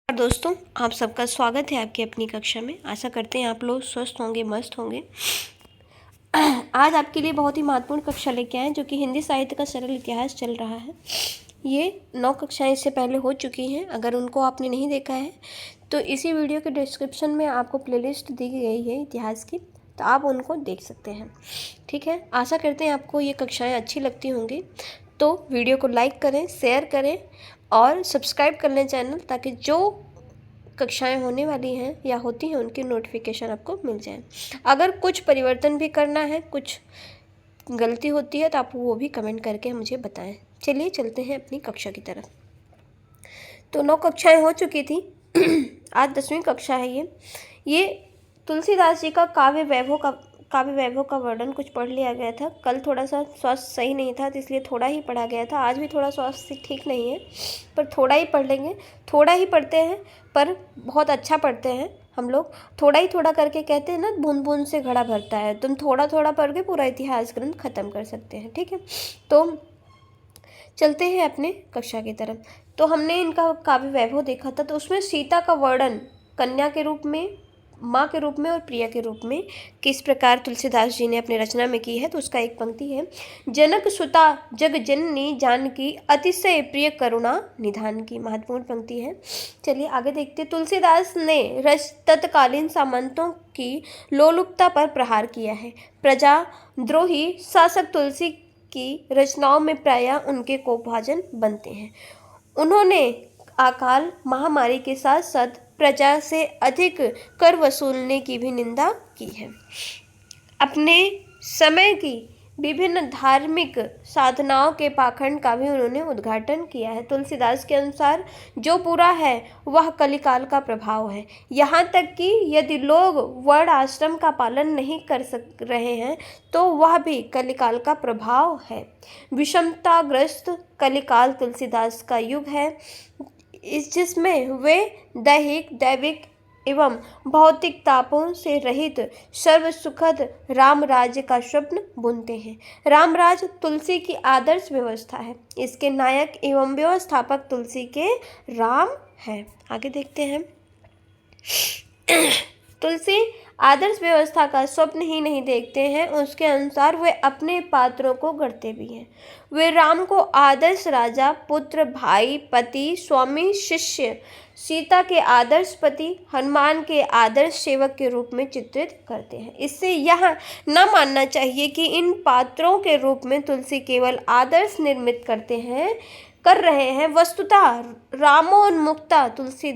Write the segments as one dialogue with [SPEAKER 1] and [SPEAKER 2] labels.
[SPEAKER 1] और दोस्तों, आप सबका स्वागत है आपकी अपनी कक्षा में। आशा करते हैं आप लोग स्वस्थ होंगे, मस्त होंगे। आज आपके लिए बहुत ही महत्वपूर्ण कक्षा लेके आए, जो कि हिंदी साहित्य का सरल इतिहास चल रहा है। ये 9 कक्षाएं इससे पहले हो चुकी हैं। अगर उनको आपने नहीं देखा है तो इसी वीडियो के डिस्क्रिप्शन में आपको प्लेलिस्ट दी गई है इतिहास की, तो आप उनको देख सकते हैं। ठीक है, आशा करते हैं आपको ये कक्षाएं अच्छी लगती होंगी। तो वीडियो को लाइक करें, शेयर करें और सब्सक्राइब कर लें चैनल, ताकि जो कक्षाएं होने वाली हैं या होती हैं उनकी नोटिफिकेशन आपको मिल जाए। अगर कुछ परिवर्तन भी करना है, कुछ गलती होती है, तो आप वो भी कमेंट करके मुझे बताएं। चलिए चलते हैं अपनी कक्षा की तरफ। तो 9 कक्षाएं हो चुकी थी। आज 10वीं कक्षा है। ये तुलसीदास जी का काव्य वैभव का वर्णन कुछ पढ़ लिया गया था। कल थोड़ा सा स्वास्थ्य सही नहीं था, तो इसलिए थोड़ा ही पढ़ा गया था। आज भी थोड़ा स्वास्थ्य ठीक नहीं है, पर थोड़ा ही पढ़ लेंगे। थोड़ा ही पढ़ते हैं पर बहुत अच्छा पढ़ते हैं हम लोग। थोड़ा ही थोड़ा करके कहते हैं ना, बूंद बूंद से घड़ा भरता है। तुम थोड़ा थोड़ा पढ़ के पूरा इतिहास ग्रंथ खत्म कर सकते हैं। ठीक है, तो चलते हैं अपने कक्षा की तरफ। तो हमने इनका काव्य वैभव देखा था। तो उसमें सीता का वर्णन कन्या के रूप में, माँ के रूप में और प्रिया के रूप में किस प्रकार तुलसीदास जी ने अपनी रचना में की है, तो उसका एक पंक्ति है। जनक सुता जग जननी जानकी, अतिशय प्रिय करुणा निधान की। महत्वपूर्ण पंक्ति है। चलिए आगे देखते। तुलसीदास ने तत्कालीन सामंतों की लोलुपता पर प्रहार किया है। प्रजा द्रोही शासक तुलसी की रचनाओं में प्रायः उनके कोपभाजन बनते हैं। उन्होंने अकाल महामारी के साथ साथ प्रजा से अधिक कर वसूलने की भी निंदा की है। अपने समय की विभिन्न धार्मिक साधनाओं के पाखंड का भी उन्होंने उद्घाटन किया है। तुलसीदास के अनुसार जो बुरा है वह कलिकाल का प्रभाव है। यहाँ तक कि यदि लोग वर्ण आश्रम का पालन नहीं कर रहे हैं तो वह भी कलिकाल का प्रभाव है। विषमताग्रस्त कलिकाल तुलसीदास का युग है, जिसमें वे दैविक एवं भौतिक तापों से रहित सर्व सुखद राम राज्य का स्वप्न बुनते हैं। रामराज तुलसी की आदर्श व्यवस्था है। इसके नायक एवं व्यवस्थापक तुलसी के राम हैं। आगे देखते हैं। तुलसी आदर्श व्यवस्था का स्वप्न ही नहीं देखते हैं, उसके अनुसार वे अपने पात्रों को गढ़ते भी हैं। वे राम को आदर्श राजा, पुत्र, भाई, पति, स्वामी, शिष्य, सीता के आदर्श पति, हनुमान के आदर्श सेवक के रूप में चित्रित करते हैं। इससे यह न मानना चाहिए कि इन पात्रों के रूप में तुलसी केवल आदर्श निर्मित कर रहे हैं। वस्तुतः रामोन्मुक्ता तुलसी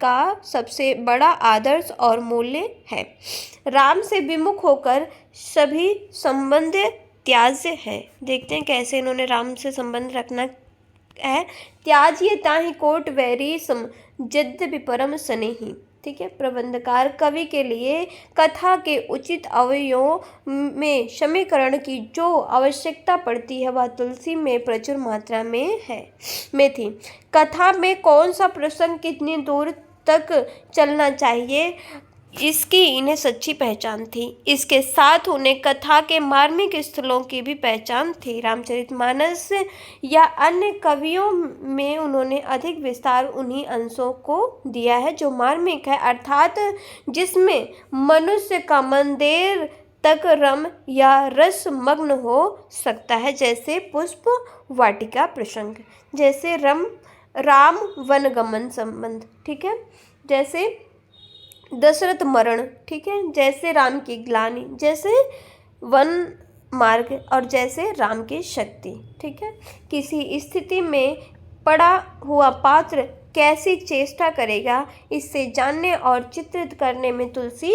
[SPEAKER 1] का सबसे बड़ा आदर्श और मूल्य है। राम से विमुख होकर सभी संबंध त्याज्य है। देखते हैं कैसे इन्होंने राम से संबंध रखना है। त्याज्य ताहि कोट वैरी सम यद्यपि परम स्नेही। ठीक है, प्रबंधकार कवि के लिए कथा के उचित अवयवों में समीकरण की जो आवश्यकता पड़ती है वह तुलसी में प्रचुर मात्रा में थी। कथा में कौन सा प्रसंग कितनी दूर तक चलना चाहिए, इसकी इन्हें सच्ची पहचान थी। इसके साथ उन्हें कथा के मार्मिक स्थलों की भी पहचान थी। रामचरितमानस या अन्य कवियों में उन्होंने अधिक विस्तार उन्हीं अंशों को दिया है जो मार्मिक है, अर्थात जिसमें मनुष्य का मन देर तक रम या रस मग्न हो सकता है, जैसे पुष्प वाटिका प्रसंग, जैसे राम वनगमन संबंध, ठीक है, जैसे दशरथ मरण, ठीक है, जैसे राम की ग्लानि, जैसे वन मार्ग और जैसे राम की शक्ति। ठीक है, किसी स्थिति में पड़ा हुआ पात्र कैसी चेष्टा करेगा, इससे जानने और चित्रित करने में तुलसी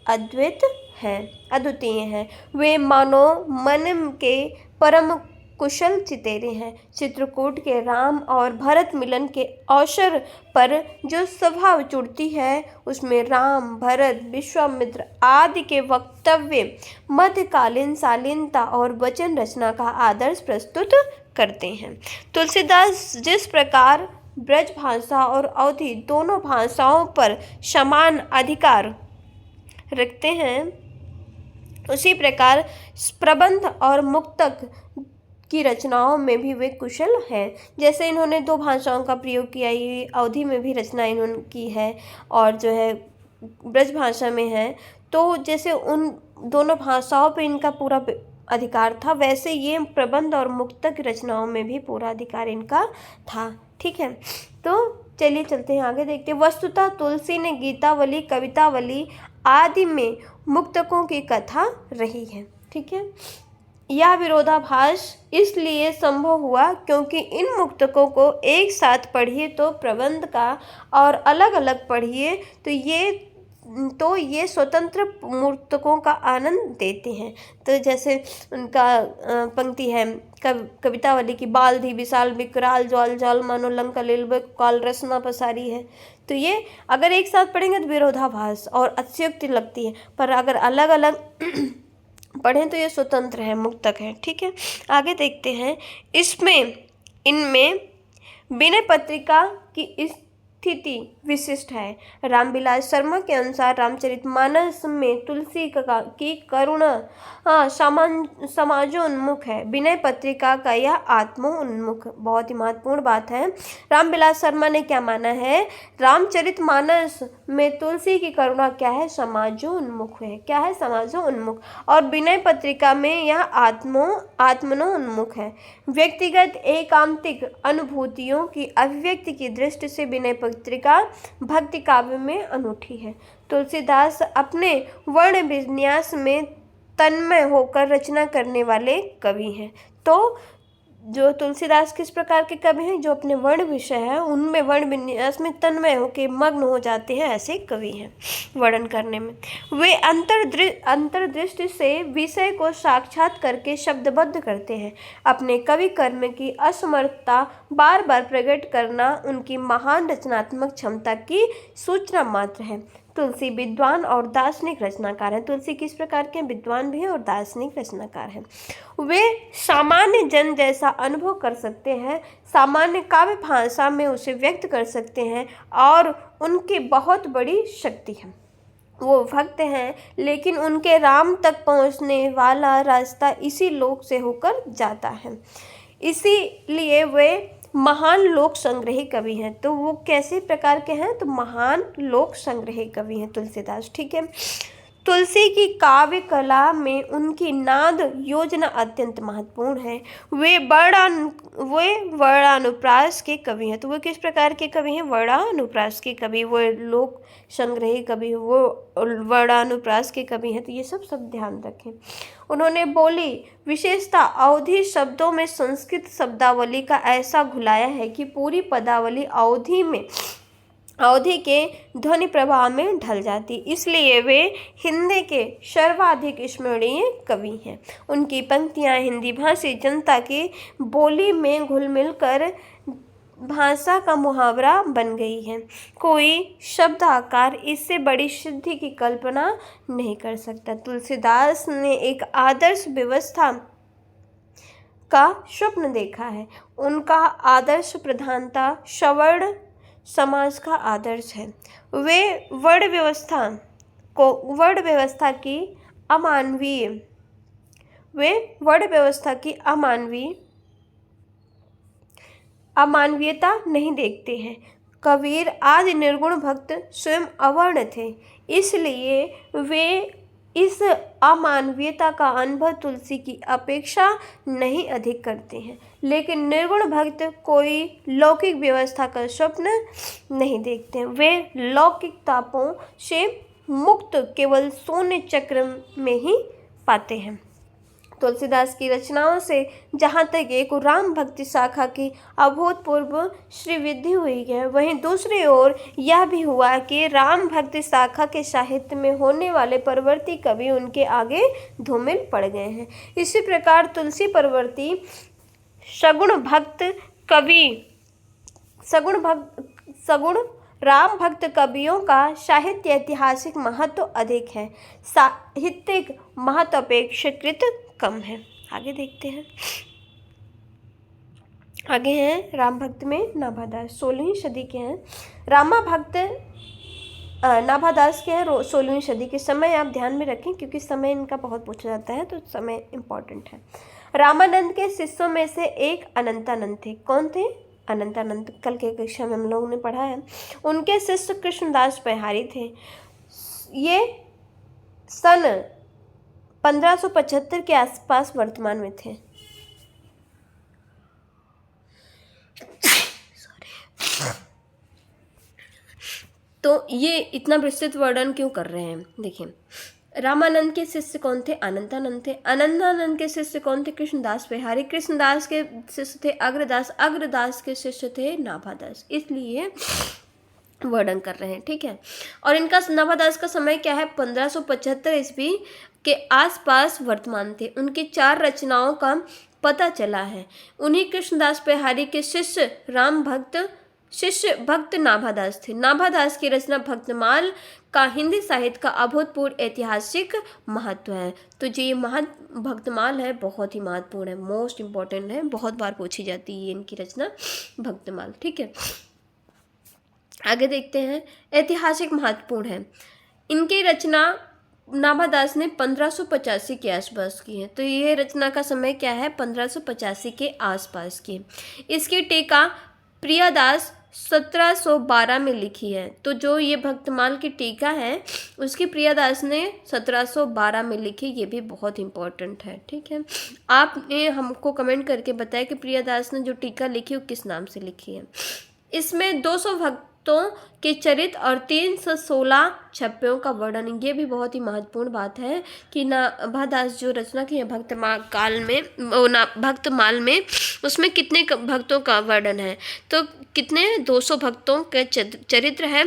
[SPEAKER 1] अद्वितीय हैं। वे मानो मन के परम कुशल चितेरे हैं। चित्रकूट के राम और भरत मिलन के अवसर पर जो सभा जुड़ती है उसमें राम, भरत, विश्वामित्र आदि के वक्तव्य मध्यकालीन शालीनता और वचन रचना का आदर्श प्रस्तुत करते हैं। तुलसीदास जिस प्रकार ब्रज भाषा और अवधी दोनों भाषाओं पर समान अधिकार रखते हैं, उसी प्रकार प्रबंध और मुक्तक की रचनाओं में भी वे कुशल हैं। जैसे इन्होंने 2 भाषाओं का प्रयोग किया, ये अवधी में भी रचना इन्होंने की है और जो है ब्रज भाषा में है। तो जैसे उन दोनों भाषाओं पे इनका पूरा अधिकार था, वैसे ये प्रबंध और मुक्तक रचनाओं में भी पूरा अधिकार इनका था। ठीक है, तो चलिए चलते हैं आगे, देखते हैं। वस्तुतः तुलसी ने गीतावली, कवितावली आदि में मुक्तकों की कथा रही है। ठीक है, यह विरोधाभास इसलिए संभव हुआ क्योंकि इन मुक्तकों को एक साथ पढ़िए तो प्रबंध का और अलग अलग पढ़िए तो ये स्वतंत्र मुक्तकों का आनंद देते हैं। तो जैसे उनका पंक्ति है कवितावली की, बाल धी विशाल विकराल ज्वाल ज्वाल मानो लंका लील काल रसना पसारी है। तो ये अगर एक साथ पढ़ेंगे तो विरोधाभास और अतिशयोक्ति लगती है, पर अगर अलग अलग पढ़ें तो ये स्वतंत्र है, मुक्तक है। ठीक है, आगे देखते हैं। इनमें विनय पत्रिका की स्थिति विशिष्ट है। रामविलास शर्मा के अनुसार रामचरितमानस में तुलसी की करुणा समाजोन्मुख है, विनय पत्रिका का यह आत्मोन्मुख। बहुत ही महत्वपूर्ण बात है। रामविलास शर्मा ने क्या माना है? रामचरितमानस में तुलसी की करुणा क्या है? समाजोन्मुख है। क्या है? समाजोन्मुख। और विनय पत्रिका में यह आत्मनोन्मुख है। व्यक्तिगत एकांतिक अनुभूतियों की अभिव्यक्ति की दृष्टि से विनय पत्रिका भक्ति काव्य में अनूठी है। तुलसीदास अपने वर्ण विन्यास में तन्मय होकर रचना करने वाले कवि हैं। तो जो तुलसीदास किस प्रकार के कवि हैं? जो अपने वर्ण विषय है उनमें वर्ण विन्यास में तन्मय होकर मग्न हो जाते हैं, ऐसे कवि हैं वर्णन करने में। वे अंतर्दृष्टि से विषय को साक्षात करके शब्दबद्ध करते हैं। अपने कवि कर्म की असमर्थता बार बार प्रकट करना उनकी महान रचनात्मक क्षमता की सूचना मात्र है। तुलसी विद्वान और दार्शनिक रचनाकार हैं। तुलसी किस प्रकार के? विद्वान भी हैं और दार्शनिक रचनाकार हैं। वे सामान्य जन जैसा अनुभव कर सकते हैं, सामान्य काव्य भाषा में उसे व्यक्त कर सकते हैं और उनकी बहुत बड़ी शक्ति है। वो भक्त हैं, लेकिन उनके राम तक पहुंचने वाला रास्ता इसी लोक से होकर जाता है। इसीलिए वे महान लोक संग्रही कवि हैं। तो वो कैसे प्रकार के हैं? तो महान लोक संग्रही कवि हैं तुलसीदास। ठीक है, तुलसी की काव्य कला में उनकी नाद योजना अत्यंत महत्वपूर्ण है। वे वर्णानुप्रास के कवि हैं। तो वो किस प्रकार के कवि हैं? वर्णानुप्रास के कवि। वो लोक संग्रही कवि, वो वर्णानुप्रास के कवि हैं। तो ये सब ध्यान रखें। उन्होंने बोली विशेषता अवधी शब्दों में संस्कृत शब्दावली का ऐसा घुलाया है कि पूरी पदावली अवधी के ध्वनि प्रभाव में ढल जाती, इसलिए वे हिंदी के सर्वाधिक स्मरणीय कवि हैं। उनकी पंक्तियां हिंदी भाषी जनता की बोली में घुल मिल कर भाषा का मुहावरा बन गई है। कोई शब्द आकार इससे बड़ी सिद्धि की कल्पना नहीं कर सकता। तुलसीदास ने एक आदर्श व्यवस्था का स्वप्न देखा है। उनका आदर्श प्रधानता सवर्ण समाज का आदर्श है। वे वर्ण व्यवस्था की अमानवीयता नहीं देखते हैं। कबीर आदि निर्गुण भक्त स्वयं अवर्ण थे, इसलिए वे इस अमानवीयता का अनुभव तुलसी की अपेक्षा नहीं अधिक करते हैं। लेकिन निर्गुण भक्त कोई लौकिक व्यवस्था का स्वप्न नहीं देखते हैं। वे लौकिक तापों से मुक्त केवल शून्य चक्र में ही पाते हैं। तुलसीदास की रचनाओं से जहाँ तक एक राम भक्ति शाखा की अभूतपूर्व श्रीवृद्धि हुई है, वहीं दूसरी ओर यह भी हुआ कि राम भक्ति शाखा के साहित्य में होने वाले परवर्ती कवि उनके आगे धूमिल पड़ गए हैं। इसी प्रकार तुलसी परवर्ती सगुण राम भक्त कवियों का साहित्य ऐतिहासिक महत्व अधिक है, साहित्यिक महत्व अपेक्षाकृत कम है। आगे देखते हैं। आगे हैं राम भक्त में नाभादास, 16वीं सदी के हैं। रामा भक्त नाभादास के हैं 16वीं सदी के। समय आप ध्यान में रखें क्योंकि समय इनका बहुत पूछा जाता है, तो समय इम्पोर्टेंट है। रामानंद के शिष्यों में से एक अनंतानंद थे। कौन थे? अनंतानंद। कल के कक्षा में हम लोगों ने पढ़ा है। उनके शिष्य कृष्णदास बिहारी थे। ये सन 1575 के आसपास वर्तमान में थे। तो ये इतना विस्तृत वर्णन क्यों कर रहे हैं? देखिए, रामानंद के शिष्य कौन थे? अनंतानंद थे। अनंतानंद के शिष्य कौन थे? कृष्णदास बिहारी। कृष्णदास के शिष्य थे अग्रदास। अग्रदास के शिष्य थे नाभादास। इसलिए वर्णन कर रहे हैं, ठीक है। और इनका नाभादास का समय क्या है? 1575 ईस्वी के आसपास वर्तमान थे। उनकी 4 रचनाओं का पता चला है। उन्हीं कृष्णदास बिहारी के शिष्य भक्त नाभादास थे। नाभादास की रचना भक्तमाल का हिंदी साहित्य का अभूतपूर्व ऐतिहासिक महत्व है। तो जो ये भक्तमाल है बहुत ही महत्वपूर्ण है, मोस्ट इम्पॉर्टेंट है, बहुत बार पूछी जाती है इनकी रचना भक्तमाल, ठीक है। आगे देखते हैं। ऐतिहासिक महत्वपूर्ण है। इनकी रचना नाभादास ने 1585 के आसपास की है। तो ये रचना का समय क्या है? 1585 के आसपास की। इसकी टीका प्रियादास 1712 में लिखी है। तो जो ये भक्तमाल की टीका है उसकी प्रियादास ने 1712 में लिखी। ये भी बहुत इंपॉर्टेंट है, ठीक है। आपने हमको कमेंट करके बताया कि प्रियादास ने जो टीका लिखी वो किस नाम से लिखी है। इसमें 200 भक्तों के चरित्र और 316 छप्पयों का वर्णन। ये भी बहुत ही महत्वपूर्ण बात है कि नाभादास जो रचना की है भक्तमाल में उसमें कितने भक्तों का वर्णन है? तो कितने? 200 भक्तों के चरित्र है,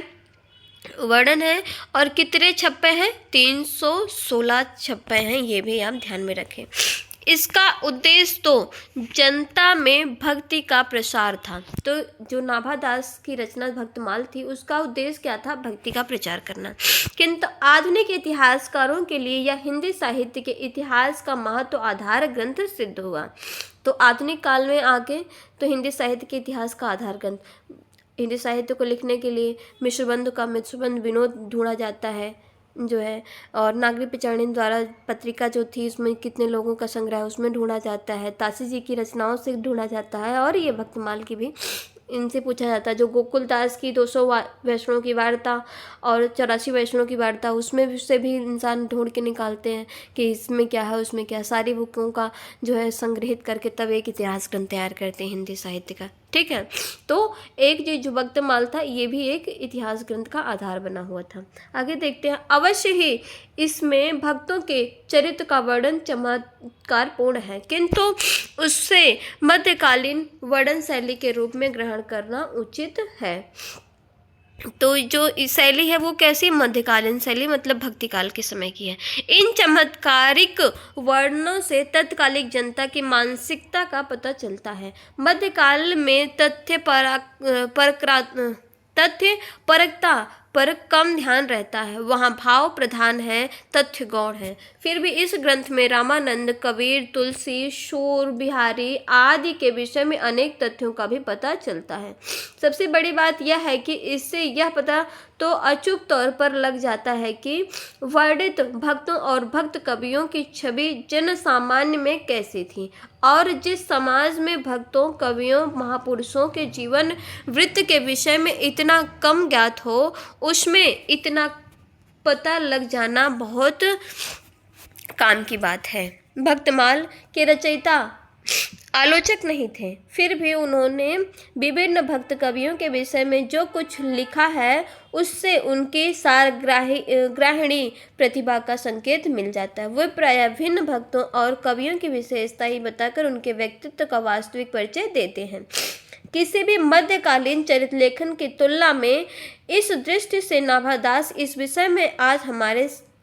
[SPEAKER 1] वर्णन है। और कितने छप्पे हैं? 316 छप्पे हैं। ये भी आप ध्यान में रखें। इसका उद्देश्य तो जनता में भक्ति का प्रसार था। तो जो नाभादास की रचना भक्तमाल थी उसका उद्देश्य क्या था? भक्ति का प्रचार करना। किंतु आधुनिक इतिहासकारों के लिए यह हिंदी साहित्य के इतिहास का महत्व आधार ग्रंथ सिद्ध हुआ। तो आधुनिक काल में आके तो हिंदी साहित्य के इतिहास का आधार ग्रंथ, हिंदी साहित्य को लिखने के लिए मिश्रबंधु का मिश्रबंधु विनोद ढूंढा जाता है जो है, और नागरिक पिचाणी द्वारा पत्रिका जो थी उसमें कितने लोगों का संग्रह उसमें ढूंढा जाता है। तासी जी की रचनाओं से ढूंढा जाता है। और ये भक्तमाल की भी इनसे पूछा जाता है। जो गोकुलदास की 200 वैष्णव की वार्ता और 84 वैष्णव की वार्ता, उसमें से भी इंसान ढूंढ के निकालते हैं कि इसमें क्या है उसमें क्या, सारी बुकों का जो है संग्रहित करके तब एक इतिहास ग्रंथ तैयार करते हैं हिंदी साहित्य का, ठीक है। तो एक जो भक्तमाल था ये भी एक इतिहास ग्रंथ का आधार बना हुआ था। आगे देखते हैं। अवश्य ही इसमें भक्तों के चरित्र का वर्णन चमत्कारपूर्ण है, किंतु उससे मध्यकालीन वर्णन शैली के रूप में ग्रहण करना उचित है। तो जो शैली है वो कैसी? मध्यकालीन शैली, मतलब भक्ति काल के समय की है। इन चमत्कारिक वर्णनों से तत्कालिक जनता की मानसिकता का पता चलता है। मध्यकाल में तथ्य परकता पर कम ध्यान रहता है, वहाँ भाव प्रधान है, तथ्य गौण है। फिर भी इस ग्रंथ में रामानंद, कबीर, तुलसी, शूर बिहारी आदि के विषय में अनेक तथ्यों का भी पता चलता है। सबसे बड़ी बात यह है कि इससे यह पता तो अचूक तौर पर लग जाता है कि वर्णित भक्तों और भक्त कवियों की छवि जन सामान्य में कैसी थी, और जिस समाज में भक्तों, कवियों, महापुरुषों के जीवन वृत्त के विषय में इतना कम ज्ञात हो उसमें इतना पता लग जाना बहुत काम की बात है। भक्तमाल के रचयिता आलोचक नहीं थे, फिर भी उन्होंने विभिन्न भक्त कवियों के विषय में जो कुछ लिखा है उससे उनकी सारग्राहिणी प्रतिभा का संकेत मिल जाता है। वे प्रायः भिन्न भक्तों और कवियों की विशेषता ही बताकर उनके व्यक्तित्व का वास्तविक परिचय देते हैं। किसी भी मध्यकालीन चरित्र लेखन की तुलना में इस दृष्टि से नाभादास इस विषय में आज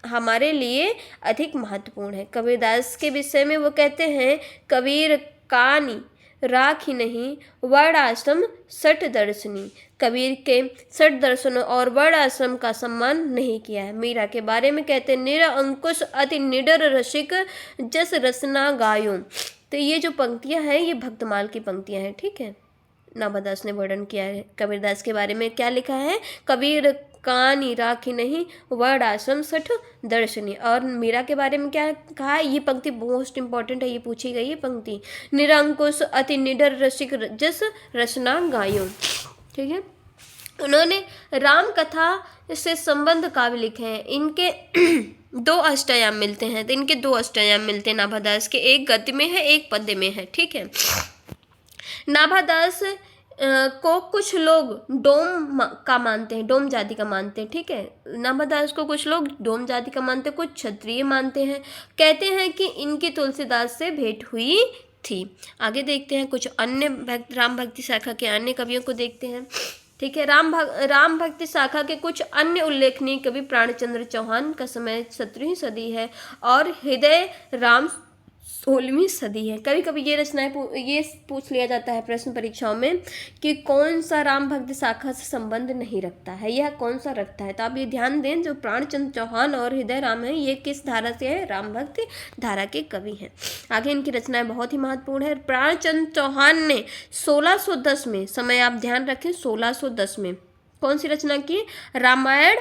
[SPEAKER 1] हमारे लिए अधिक महत्वपूर्ण है। कबीरदास के विषय में वो कहते हैं, कबीर कानी राख ही नहीं वर्ण आश्रम सठ दर्शनी। कबीर के 60 दर्शनों और वर्ण आश्रम का सम्मान नहीं किया है। मीरा के बारे में कहते हैं, निरअंकुश अति निडर रसिक जस रसना गायों। तो ये जो पंक्तियां हैं ये भक्तमाल की पंक्तियां हैं, ठीक है। नाभादास ने वर्णन किया है कबीरदास के बारे में। क्या लिखा है? कबीर कानी राखी नहीं वर्णाश्रम सठ दर्शनी। और मीरा के बारे में क्या कहा है, ये पंक्ति मोस्ट इंपॉर्टेंट है, ये पूछी गई है पंक्ति। निरंकुश अति निडर रसिक जस रचना गायो। ठीक है, उन्होंने राम कथा से संबंध काव्य लिखे हैं। इनके 2 अष्टयाम मिलते हैं, तो इनके 2 अष्टयाम मिलते हैं नाभादास के, एक गद्य में है एक पद्य में है। ठीक है, नाभादास को कुछ लोग डोम का मानते हैं, डोम जाति का मानते हैं। ठीक है, नाभादास को कुछ लोग डोम जाति का मानते हैं, कुछ क्षत्रिय मानते हैं। कहते हैं कि इनकी तुलसीदास से भेंट हुई थी। आगे देखते हैं कुछ अन्य राम भक्ति शाखा के अन्य कवियों को देखते हैं। ठीक है, राम भक्ति शाखा के कुछ अन्य उल्लेखनीय कवि प्राणचंद्र चौहान का समय 17वीं सदी है और हृदय राम 16वीं सदी है। कभी कभी ये रचनाएं ये पूछ लिया जाता है प्रश्न परीक्षाओं में कि कौन सा राम भक्ति शाखा से संबंध नहीं रखता है, यह कौन सा रखता है। तो आप ये ध्यान दें, जो प्राणचंद्र चौहान और हृदय राम है ये किस धारा से है, राम भक्ति धारा के कवि हैं। आगे इनकी रचनाएं बहुत ही महत्वपूर्ण है। प्राणचंद्र चौहान ने 1610 में, समय आप ध्यान रखें, 1610 में कौन सी रचना की, रामायण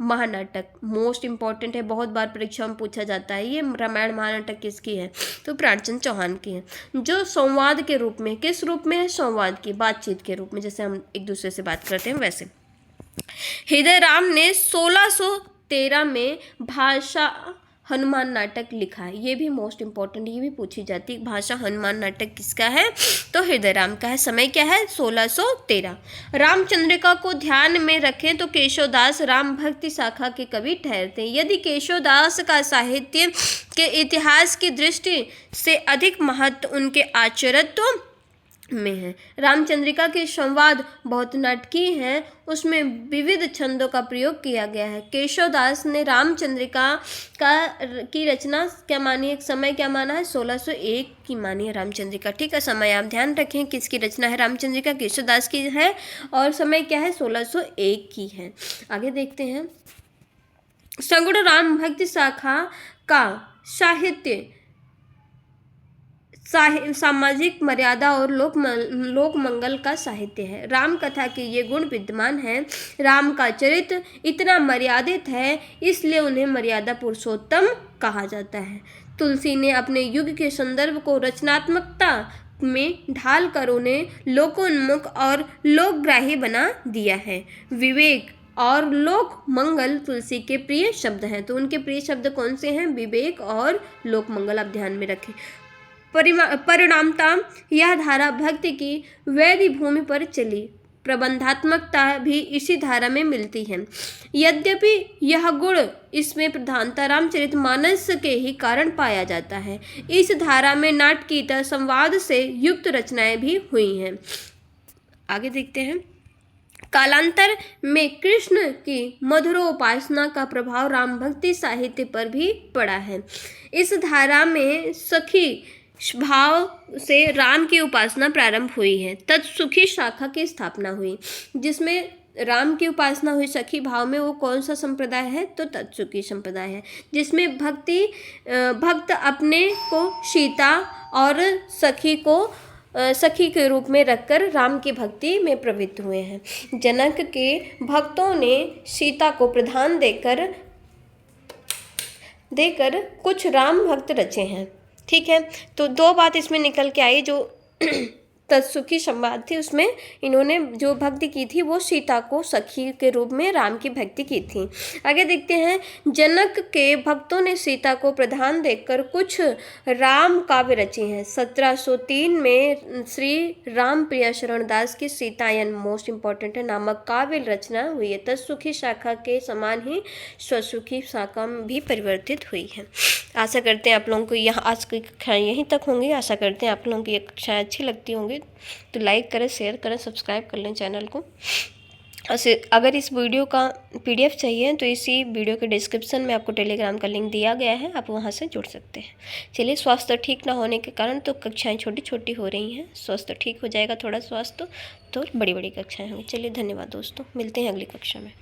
[SPEAKER 1] महानाटक। मोस्ट इंपॉर्टेंट है, बहुत बार परीक्षा में पूछा जाता है, ये रामायण महानाटक किसकी है, तो प्राणचंद्र चौहान की है। जो संवाद के रूप में, किस रूप में है, संवाद की, बातचीत के रूप में, जैसे हम एक दूसरे से बात करते हैं वैसे। हृदय राम ने 1613 में भाषा हनुमान नाटक लिखा है। ये भी मोस्ट इंपॉर्टेंट, ये भी पूछी जाती है, भाषा हनुमान नाटक किसका है, तो हृदय राम का है। समय क्या है, 1613। रामचंद्रिका को ध्यान में रखें तो केशवदास राम भक्ति शाखा के कवि ठहरते हैं। यदि केशवदास का साहित्य के इतिहास की दृष्टि से अधिक महत्व उनके आचरित्व में है। रामचंद्रिका के संवाद बहुत नाटकीय हैं, उसमें विविध छंदों का प्रयोग किया गया है। केशवदास ने रामचंद्रिका की रचना क्या मानी है, समय क्या माना है, 1601 की मानी है रामचंद्रिका। ठीक है, समय आप ध्यान रखें किसकी रचना है, रामचंद्रिका केशवदास की है, और समय क्या है, 1601 की है। आगे देखते हैं, सगुण राम भक्ति शाखा का साहित्य सामाजिक मर्यादा और लोक मंगल का साहित्य है। राम कथा के ये गुण विद्यमान हैं। राम का चरित्र इतना मर्यादित है, इसलिए उन्हें मर्यादा पुरुषोत्तम कहा जाता है। तुलसी ने अपने युग के संदर्भ को रचनात्मकता में ढाल कर उन्हें लोकोन्मुख और लोकग्राही बना दिया है। विवेक और लोक मंगल तुलसी के प्रिय शब्द हैं। तो उनके प्रिय शब्द कौन से हैं, विवेक और लोक मंगल, आप ध्यान में रखें। परिणामता यह धारा भक्ति की वैधि भूमि पर चली। प्रबंधात्मकता भी इसी धारा में मिलती है। यद्यपि यह गुण इसमें प्रधानता रामचरितमानस के ही कारण पाया जाता है। इस धारा में नाटकीयता संवाद से युक्त रचनाएं भी हुई हैं। आगे देखते हैं, कालांतर में कृष्ण की मधुरोपासना का प्रभाव राम भक्ति साहित्य पर भी पड़ा है। इस धारा में सखी भाव से राम की उपासना प्रारंभ हुई है। तत्सुखी शाखा की स्थापना हुई, जिसमें राम की उपासना हुई सखी भाव में। वो कौन सा संप्रदाय है, तो तत्सुखी संप्रदाय है, जिसमें भक्त अपने को सीता और सखी के रूप में रखकर राम की भक्ति में प्रवृत्त हुए हैं। जनक के भक्तों ने सीता को प्रधान देकर कुछ राम भक्त रचे हैं। ठीक है, तो 2 बात इसमें निकल के आई। जो तत्सुखी संवाद थी उसमें इन्होंने जो भक्ति की थी वो सीता को सखी के रूप में राम की भक्ति की थी। आगे देखते हैं, जनक के भक्तों ने सीता को प्रधान देखकर कुछ राम काव्य रचे हैं। 1703 में श्री राम प्रिया शरण दास की सीतायन, मोस्ट इंपॉर्टेंट है, नामक काव्य रचना हुई है। तत्सुखी शाखा के समान ही स्वसुखी शाखा भी परिवर्तित हुई है। आशा करते हैं आप लोगों को यहाँ आज की कक्षाएँ यहीं तक होंगी। आशा करते हैं आप लोगों की ये कक्षाएँ अच्छी लगती होंगी, तो लाइक करें, शेयर करें, सब्सक्राइब कर लें चैनल को। अगर इस वीडियो का PDF चाहिए तो इसी वीडियो के डिस्क्रिप्शन में आपको टेलीग्राम का लिंक दिया गया है, आप वहां से जुड़ सकते हैं। चलिए, स्वास्थ्य ठीक ना होने के कारण तो कक्षाएं छोटी छोटी हो रही हैं। स्वास्थ्य ठीक हो जाएगा थोड़ा स्वास्थ्य तो बड़ी बड़ी कक्षाएं होंगी। चलिए, धन्यवाद दोस्तों, मिलते हैं अगली कक्षा में।